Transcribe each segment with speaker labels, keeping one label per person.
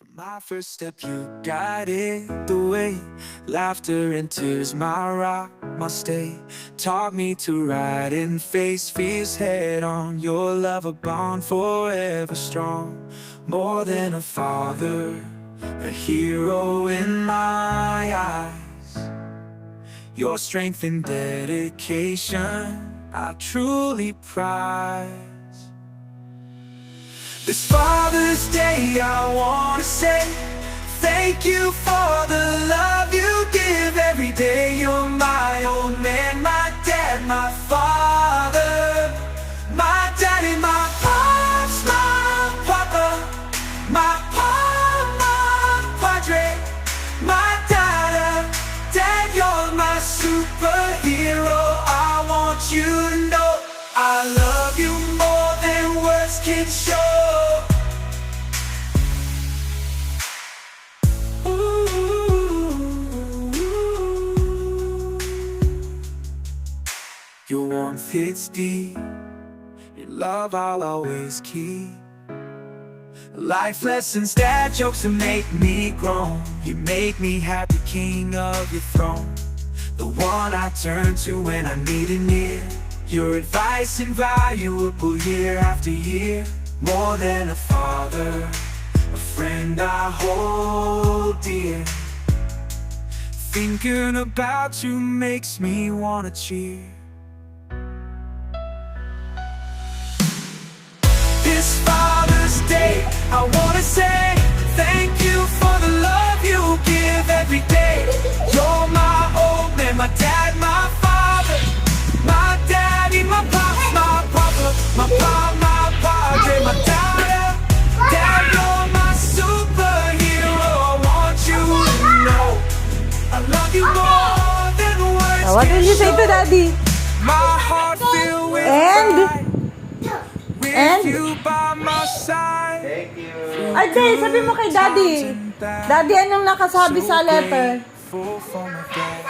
Speaker 1: My first step, you guided the way. Laughter and tears, my rock, my stay. Taught me to ride and face fears head on. Your love, a bond forever strong. More than a father, a hero in my eyes. Your strength and dedication, I truly prize. This Father's Day, I wanna say thank you for the love you give every day. You're my old man, my dad, my father, my daddy, my pops, my papa, my pa, my padre, my dada, dad, you're my superhero. I want you to know I love you more than words can show. Your warmth hits deep, your love I'll always keep. Life lessons, dad jokes that make me groan. You make me happy, king of your throne, the one I turn to when I need an ear. Your advice invaluable year after year. More than a father, a friend I hold dear. Thinking about you makes me wanna cheer. This Father's Day, I wanna say thank you for the love you give every day. You're my old man, my dad, my father, my daddy, my pops, my papa, my pa, my padre, my dada. Dad, you're my superhero. I want you to know I love you more than words
Speaker 2: What will you say
Speaker 1: can
Speaker 2: to
Speaker 1: show.
Speaker 2: Daddy?
Speaker 1: My heart filled with
Speaker 2: And?
Speaker 1: pride. With
Speaker 2: And?
Speaker 1: you by my side.
Speaker 3: Thank you.
Speaker 2: Ay, Day, sabi mo kay Daddy. Daddy, anong nakasabi sa letter?
Speaker 1: Grateful for my dad.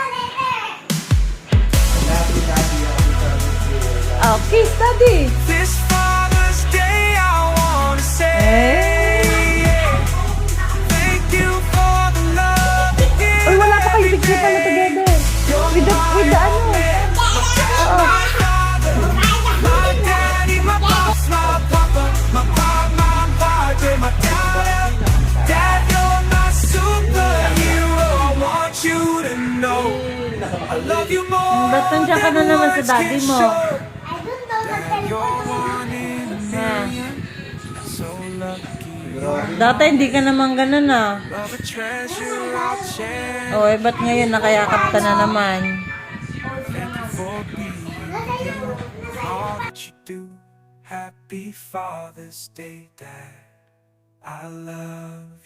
Speaker 3: Happy Father's Day.
Speaker 2: Oh, kiss, Daddy.
Speaker 1: This Father's Day, I wanna say thank you for the love you give.
Speaker 2: Uy, wala pa kayo
Speaker 1: every
Speaker 2: picture pala
Speaker 1: day.
Speaker 2: together.
Speaker 1: You're
Speaker 2: With the
Speaker 1: my
Speaker 2: ano?
Speaker 1: old man, my father, my daddy, my pops, my papa, my pop, my padre, my dada. Dad, you're my superhero. I want you to know I love you more
Speaker 2: Ba't nandiyan ka na
Speaker 1: than
Speaker 2: naman sa
Speaker 1: words
Speaker 2: daddy
Speaker 1: can
Speaker 2: mo?
Speaker 1: show. Dad, you're one in a
Speaker 2: Ah.
Speaker 1: million. So lucky.
Speaker 2: Dati hindi ka naman ganun ah.
Speaker 1: Love a treasure I'll cherish.
Speaker 2: O, ba't ngayon nakayakap ka na naman?
Speaker 1: Thank you for being all that you do. Happy Father's Day, Dad. I love